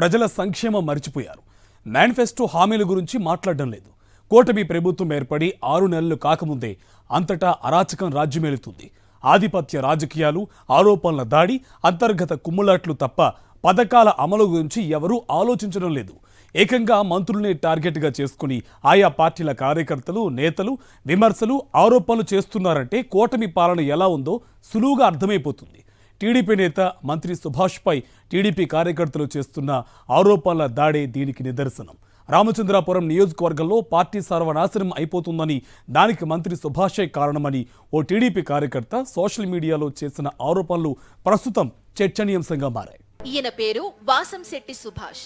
ప్రజల సంక్షేమం మర్చిపోయారు. మేనిఫెస్టో హామీల గురించి మాట్లాడడం లేదు. కూటమి ప్రభుత్వం ఏర్పడి 6 నెలలు కాకముందే అంతటా అరాచకం రాజ్యమేలుతుంది. ఆధిపత్య రాజకీయాలు, ఆరోపణల దాడి, అంతర్గత కుమ్ములాట్లు తప్ప పథకాల అమలు గురించి ఎవరూ ఆలోచించడం లేదు. ఏకంగా మంత్రుల్ని టార్గెట్గా చేసుకుని ఆయా పార్టీల కార్యకర్తలు, నేతలు విమర్శలు, ఆరోపణలు చేస్తున్నారంటే కూటమి పాలన ఎలా ఉందో సులువుగా అర్థమైపోతుంది. టీడీపీ నేత మంత్రి సుభాష్పై టీడీపీ కార్యకర్తలు చేస్తున్న ఆరోపణల దాడే దీనికి నిదర్శనం. రామచంద్రాపురం నియోజకవర్గంలో పార్టీ సర్వనాశనం అయిపోతుందని, దానికి మంత్రి సుభాషే కారణమని ఓ టీడీపీ కార్యకర్త సోషల్ మీడియాలో చేసిన ఆరోపణలు ప్రస్తుతం చర్చనీయాంశంగా మారాయి. ఈయన పేరు వాసంశెట్టి సుభాష్.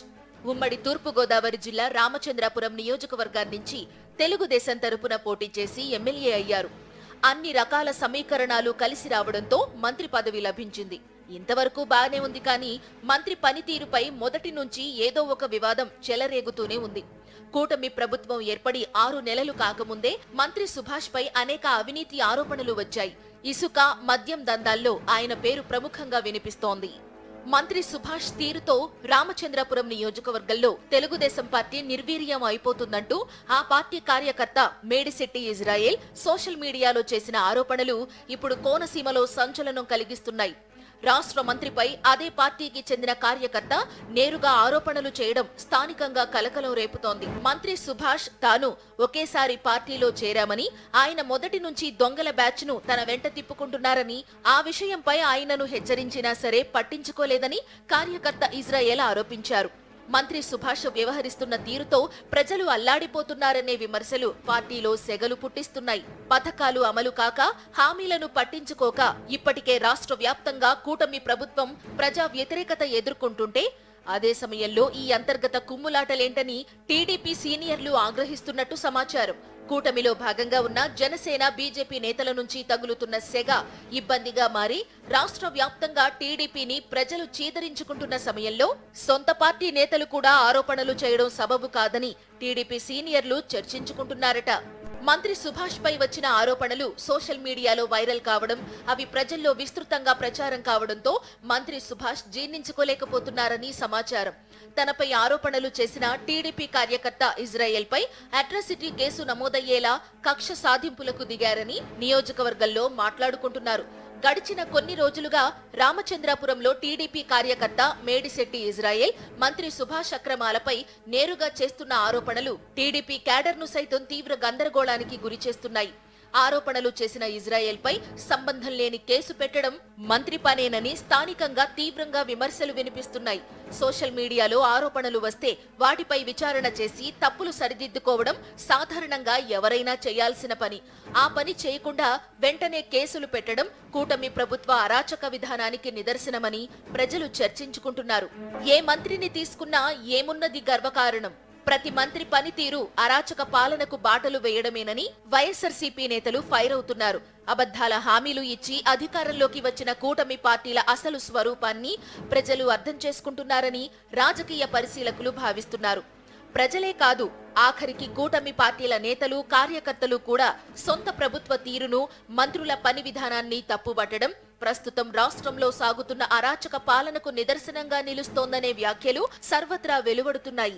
ఉమ్మడి తూర్పుగోదావరి జిల్లా రామచంద్రాపురం నియోజకవర్గం నుంచి తెలుగుదేశం తరపున పోటీ చేసి ఎమ్మెల్యే అయ్యారు. అన్ని రకాల సమీకరణాలు కలిసి రావడంతో మంత్రి పదవి లభించింది. ఇంతవరకు బాగానే ఉంది, కానీ మంత్రి పనితీరుపై మొదటి నుంచి ఏదో ఒక వివాదం చెలరేగుతూనే ఉంది. కూటమి ప్రభుత్వం ఏర్పడి 6 నెలలు కాకముందే మంత్రి సుభాష్ పై అనేక అవినీతి ఆరోపణలు వచ్చాయి. ఇసుక, మద్యం దందాల్లో ఆయన పేరు ప్రముఖంగా వినిపిస్తోంది. మంత్రి సుభాష్ తీరుతో రామచంద్రపురం నియోజకవర్గంలో తెలుగుదేశం పార్టీ నిర్వీర్యం అయిపోతుందంటూ ఆ పార్టీ కార్యకర్త మేడిశెట్టి ఇజ్రాయెల్ సోషల్ మీడియాలో చేసిన ఆరోపణలు ఇప్పుడు కోనసీమలో సంచలనం కలిగిస్తున్నాయి. రాష్ట్ర మంత్రిపై అదే పార్టీకి చెందిన కార్యకర్త నేరుగా ఆరోపణలు చేయడం స్థానికంగా కలకలం రేపుతోంది. మంత్రి సుభాష్ తాను ఒకేసారి పార్టీలో చేరామని, ఆయన మొదటి నుంచి దొంగల బ్యాచ్ ను తన వెంట తిప్పుకుంటున్నారని, ఆ విషయంపై ఆయనను హెచ్చరించినా సరే పట్టించుకోలేదని కార్యకర్త ఇజ్రాయెల్ ఆరోపించారు. మంత్రి సుభాష్ వ్యవహరిస్తున్న తీరుతో ప్రజలు అల్లాడిపోతున్నారనే విమర్శలు పార్టీలో సెగలు పుట్టిస్తున్నాయి. పథకాలు అమలు కాక, హామీలను పట్టించుకోక ఇప్పటికే రాష్ట్ర వ్యాప్తంగా కూటమి ప్రభుత్వం ప్రజా వ్యతిరేకత ఎదుర్కొంటుంటే, అదే సమయంలో ఈ అంతర్గత కుమ్ములాటలేంటని టీడీపీ సీనియర్లు ఆగ్రహిస్తున్నట్టు సమాచారం. కూటమిలో భాగంగా ఉన్న జనసేన, బీజేపీ నేతల నుంచి తగులుతున్న సెగ ఇబ్బందిగా మారి రాష్ట్ర వ్యాప్తంగా టీడీపీని ప్రజలు చీదరించుకుంటున్న సమయంలో సొంత పార్టీ నేతలు కూడా ఆరోపణలు చేయడం సబబు కాదని టీడీపీ సీనియర్లు చర్చించుకుంటున్నారట. మంత్రి సుభాష్ పై వచ్చిన ఆరోపణలు సోషల్ మీడియాలో వైరల్ కావడం, అవి ప్రజల్లో విస్తృతంగా ప్రచారం కావడంతో మంత్రి సుభాష్ జీర్ణించుకోలేకపోతున్నారని సమాచారం. తనపై ఆరోపణలు చేసిన టీడీపీ కార్యకర్త ఇజ్రాయెల్ పై అట్రాసిటీ కేసు నమోదయ్యేలా కక్ష సాధింపులకు దిగారని నియోజకవర్గంలో మాట్లాడుకుంటున్నారు. గడిచిన కొన్ని రోజులుగా రామచంద్రాపురంలో టీడీపీ కార్యకర్త మేడిశెట్టి ఇజ్రాయెల్ మంత్రి సుభాష్ అక్రమాలపై నేరుగా చేస్తున్న ఆరోపణలు టీడీపీ క్యాడర్ను సైతం తీవ్ర గందరగోళానికి గురిచేస్తున్నాయి. ఆరోపణలు చేసిన ఇజ్రాయెల్ పై సంబంధం లేని కేసు పెట్టడం మంత్రి పనేనని స్థానికంగా తీవ్రంగా విమర్శలు వినిపిస్తున్నాయి. సోషల్ మీడియాలో ఆరోపణలు వస్తే వాటిపై విచారణ చేసి తప్పులు సరిదిద్దుకోవడం సాధారణంగా ఎవరైనా చేయాల్సిన పని. ఆ పని చేయకుండా వెంటనే కేసులు పెట్టడం కూటమి ప్రభుత్వ అరాచక విధానానికి నిదర్శనమని ప్రజలు చర్చించుకుంటున్నారు. ఏ మంత్రిని తీసుకున్నా ఏమున్నది గర్వకారణం? ప్రతి మంత్రి పనితీరు అరాచక పాలనకు బాటలు వేయడమేనని వైఎస్ఆర్సీపీ నేతలు ఫైర్ అవుతున్నారు. అబద్ధాల హామీలు ఇచ్చి అధికారంలోకి వచ్చిన కూటమి పార్టీల అసలు స్వరూపాన్ని ప్రజలు అర్థం చేసుకుంటున్నారని రాజకీయ పరిశీలకులు భావిస్తున్నారు. ప్రజలే కాదు, ఆఖరికి కూటమి పార్టీల నేతలు, కార్యకర్తలు కూడా సొంత ప్రభుత్వ తీరును, మంత్రుల పని విధానాన్ని తప్పుబట్టడం ప్రస్తుతం రాష్ట్రంలో సాగుతున్న అరాచక పాలనకు నిదర్శనంగా నిలుస్తోందనే వ్యాఖ్యలు సర్వత్రా వెలువడుతున్నాయి.